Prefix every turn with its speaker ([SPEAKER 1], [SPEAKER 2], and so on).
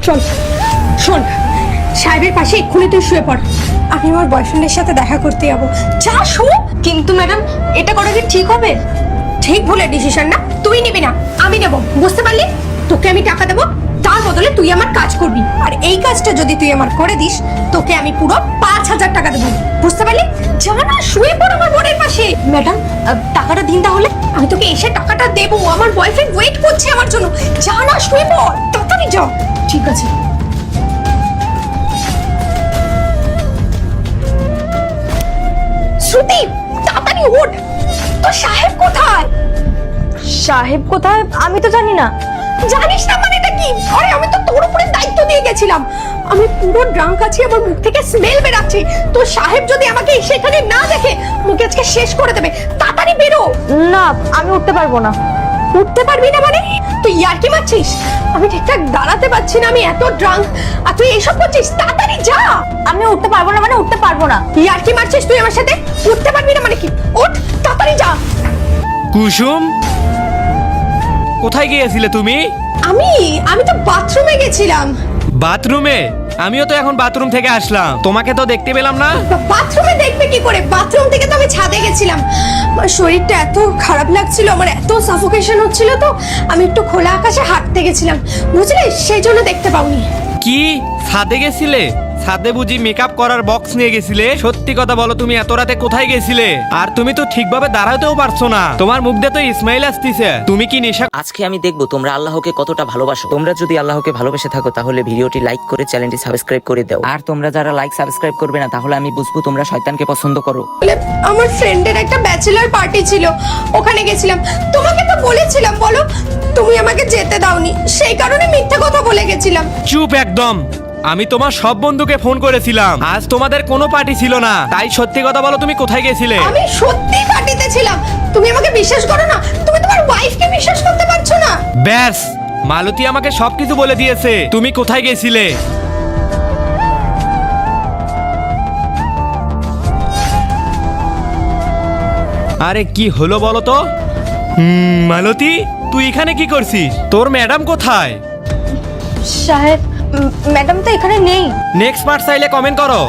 [SPEAKER 1] চল শোন, সাহেবের পাশে এক্ষুনি তুই শুয়ে পড়, আমি আমার বয়ফ্রেন্ডের সাথে দেখা করতে যাবো। যা শো।
[SPEAKER 2] কিন্তু ম্যাডাম, এটা করা কি ঠিক হবে?
[SPEAKER 1] ঠিক ভুলের ডিসিশন না তুই নিবি না, আমি নেব, বুঝতে পারলি? তোকে আমি টাকা দেবো, তার বদলে তুই আমার কাজ করবি, আর এই কাজটা যদি তুই আমার করে দিস তোকে আমি পুরো 5,000 টাকা দেবো, বুঝতে পারলি? যা না, শুয়ে পড় আমার বোনের পাশে।
[SPEAKER 2] ম্যাডাম, টাকাটা দিন তাহলে।
[SPEAKER 1] আমি তোকে এসে টাকাটা দেবো, আমার বয়ফ্রেন্ড ওয়েট করছে আমার জন্য। যা না, শুয়ে পড়, তাড়াতাড়ি যা।
[SPEAKER 2] ঠিক আছে।
[SPEAKER 1] শ্রুতি, তাড়াতাড়ি ওঠ, তোর সাহেব কোথায়?
[SPEAKER 2] সাহেব কোথায় আমি তো জানি না।
[SPEAKER 1] জানিস না মানেটা কি? আরে আমি তো তোর উপরে দায়িত্ব দিয়ে গেছিলাম, আমি পুরো ড্রাঙ্ক আছি, আমার মুখ থেকে স্মেল বেরাচ্ছে। তোর সাহেব যদি আমাকে সেখানে না দেখে মুখে আজকে শেষ করে দেবে। তাড়াতাড়ি বেরো।
[SPEAKER 2] না, আমি উঠতে পারবো না।
[SPEAKER 1] উঠতে পারবি না মানে? তুই ইয়ার্কি মারছিস? আমি ঠিকঠাক দাঁড়াতে পারছি না, আমি এত ড্রাঙ্ক, আর তুই এসব করছিস? তাড়াতাড়ি যা।
[SPEAKER 2] আমি উঠতে পারবো না মানে উঠতে পারবো না।
[SPEAKER 1] ইয়ার্কি মারছিস তুই আমার সাথে? উঠতে পারবি না মানে কি? ওঠ, তাড়াতাড়ি যা।
[SPEAKER 3] কুসুম, কোথায় গিয়েছিলে তুমি?
[SPEAKER 1] আমি তো বাথরুমে গেছিলাম।
[SPEAKER 3] বাথরুমে? আমিও তো এখন বাথরুম থেকে আসলাম, তোমাকে তো দেখতে পেলাম না।
[SPEAKER 1] বাথরুমে দেখবে কি করে? বাথরুম থেকে তো আমি ছাদে গেছিলাম। আমার শরীরটা এত খারাপ লাগছিল, আমার এত সাফোকেশন হচ্ছিল, তো আমি একটু খোলা আকাশে হাঁটতে গেছিলাম, বুঝলে? সেই জন্য দেখতে পাওনি।
[SPEAKER 3] কি ছাদে গেছিলে? ছাদে বুঝি মেকআপ করার বক্স নিয়ে গেছিলে? সত্যি কথা বলো, তুমি এত রাতে কোথায় গেছিলে? আর তুমি তো ঠিকভাবে দাঁড়াতেও পারছো না, তোমার মুখ দিয়ে তো ইসমাইল আসতিছে। তুমি কি নেশা?
[SPEAKER 4] আজকে আমি দেখবো তোমরা আল্লাহকে কতটা ভালোবাসো। তোমরা যদি আল্লাহকে ভালোবেসে থাকো তাহলে ভিডিওটি লাইক করে চ্যানেলটি সাবস্ক্রাইব করে দাও। আর তোমরা যারা লাইক সাবস্ক্রাইব করবে না তাহলে আমি বুঝবো তোমরা শয়তানকে পছন্দ করো।
[SPEAKER 1] বলে আমার ফ্রেন্ডের একটা ব্যাচেলার পার্টি ছিল, ওখানে গেছিলাম। তোমাকে তো বলেছিলাম, বলো, তুমি আমাকে যেতে দাওনি, সেই কারণে মিথ্যা কথা বলে গেছিলাম।
[SPEAKER 3] চুপ একদম। আমি তোমার সব বন্ধুকে ফোন করেছিলাম, আজ তোমাদের কোনো পার্টি ছিল না, তাই সত্যি কথা বলো তুমি কোথায় গেছিলে?
[SPEAKER 1] আমি সত্যি পার্টিতে ছিলাম, তুমি আমাকে বিশ্বাস করো না? তুমি তোমার ওয়াইফকে বিশ্বাস করতে পারছো না?
[SPEAKER 3] ব্যাস, মালতী আমাকে সবকিছু বলে দিয়েছে তুমি কোথায় গেছিলে। আরে কি হলো বলো তো? মালতী, তুই এখানে কি করছিস? তোর ম্যাডাম কোথায়?
[SPEAKER 2] সাহেব, ম্যাডাম তো এখানে নেই।
[SPEAKER 3] নেক্সট পার্ট চাইলে কমেন্ট করো।